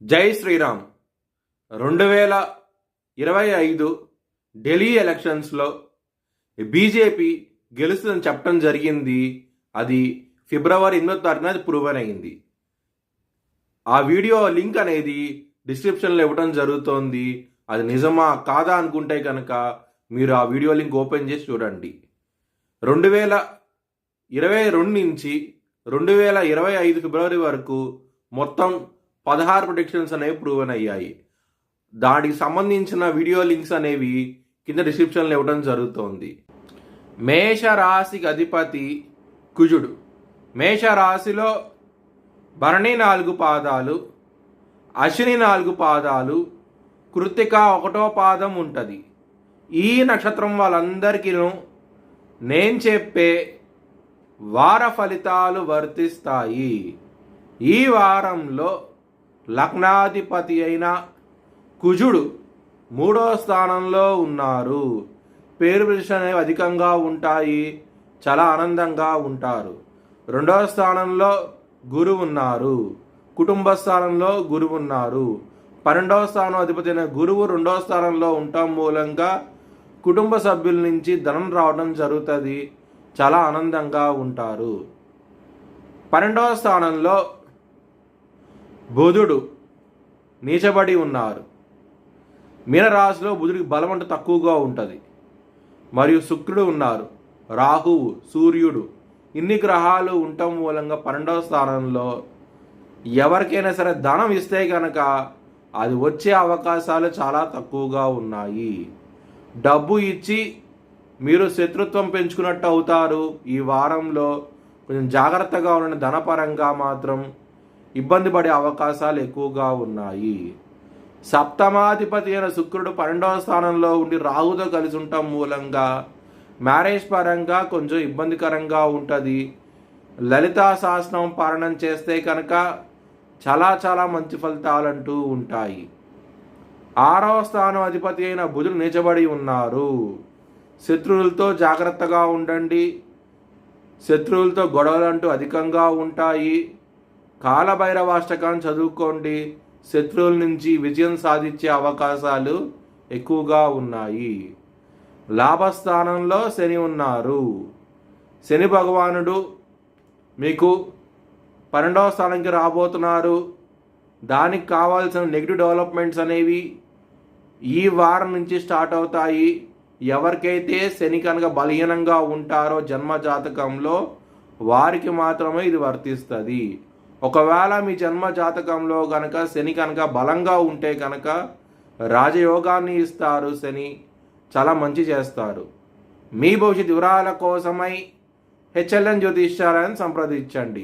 జై శ్రీరామ్. 2025 ఢిల్లీ ఎలక్షన్స్లో బీజేపీ గెలుస్తుందని చెప్పడం జరిగింది. అది ఫిబ్రవరి 8వ తారీఖున ప్రూవ్ అయింది. ఆ వీడియో లింక్ అనేది డిస్క్రిప్షన్లో ఇవ్వడం జరుగుతోంది. అది నిజమా కాదా అనుకుంటే కనుక మీరు ఆ వీడియో లింక్ ఓపెన్ చేసి చూడండి. 2022 నుంచి 2025 ఫిబ్రవరి వరకు మొత్తం 16 ప్రిడిక్షన్స్ అనేవి ప్రూవన్ అయ్యాయి. దానికి సంబంధించిన వీడియో లింక్స్ అనేవి కింద డిస్క్రిప్షన్లో ఇవ్వడం జరుగుతోంది. మేషరాశికి అధిపతి కుజుడు. మేషరాశిలో భరణి 4 పాదాలు, అశ్విని 4 పాదాలు, కృత్తిక 1వ పాదం ఉంటుంది. ఈ నక్షత్రం వాళ్ళందరికీ నేను చెప్పే వార ఫలితాలు వర్తిస్తాయి. ఈ వారంలో లగ్నాధిపతి అయిన కుజుడు 3వ స్థానంలో ఉన్నారు. పేరు ప్రతిష్టలు అనేవి అధికంగా ఉంటాయి. చాలా ఆనందంగా ఉంటారు. 2వ స్థానంలో గురువు ఉన్నారు. కుటుంబ స్థానంలో గురువు ఉన్నారు. 12వ స్థానం అధిపతి అయిన గురువు 2వ స్థానంలో ఉండటం మూలంగా కుటుంబ సభ్యుల నుంచి ధనం రావడం జరుగుతుంది. చాలా ఆనందంగా ఉంటారు. 12వ స్థానంలో బుధుడు నీచబడి ఉన్నారు. మీనరాశిలో బుధుడికి బలం అంటే తక్కువగా ఉంటుంది. మరియు శుక్రుడు ఉన్నారు, రాహువు, సూర్యుడు, ఇన్ని గ్రహాలు ఉండటం మూలంగా 12వ స్థానంలో ఎవరికైనా సరే ధనం ఇస్తే కనుక అది వచ్చే అవకాశాలు చాలా తక్కువగా ఉన్నాయి. డబ్బు ఇచ్చి మీరు శత్రుత్వం పెంచుకున్నట్టు అవుతారు. ఈ వారంలో కొంచెం జాగ్రత్తగా ఉన్న ధనపరంగా మాత్రం ఇబ్బంది పడే అవకాశాలు ఎక్కువగా ఉన్నాయి. సప్తమాధిపతి అయిన శుక్రుడు 12వ స్థానంలో ఉండి రాహుతో కలిసి ఉండటం మూలంగా మ్యారేజ్ పరంగా కొంచెం ఇబ్బందికరంగా ఉంటుంది. లలితా సహస్రం పారాయణం చేస్తే కనుక చాలా మంచి ఫలితాలంటూ ఉంటాయి. 6వ స్థానం అధిపతి అయిన బుధుడు నీచబడి ఉన్నారు. శత్రువులతో జాగ్రత్తగా ఉండండి. శత్రువులతో గొడవలంటూ అధికంగా ఉంటాయి. కాలభైరవాష్టకాన్ని చదువుకోండి. శత్రువుల నుంచి విజయం సాధించే అవకాశాలు ఎక్కువగా ఉన్నాయి. లాభస్థానంలో శని ఉన్నారు. శని భగవానుడు మీకు 12వ స్థానానికి రాబోతున్నారు. దానికి కావాల్సిన నెగిటివ్ డెవలప్మెంట్స్ అనేవి ఈ వారం నుంచి స్టార్ట్ అవుతాయి. ఎవరికైతే శని కనుక బలహీనంగా ఉంటారో జన్మ జాతకంలో వారికి మాత్రమే ఇది వర్తిస్తుంది. ఒకవేళ మీ జన్మ జాతకంలో కనుక శని కనుక బలంగా ఉంటే కనుక రాజయోగాన్ని ఇస్తారు. శని చాలా మంచి చేస్తారు. మీ భవిష్యత్ వివరాల కోసమై HLN జ్యోతిష్యాలను సంప్రదించండి.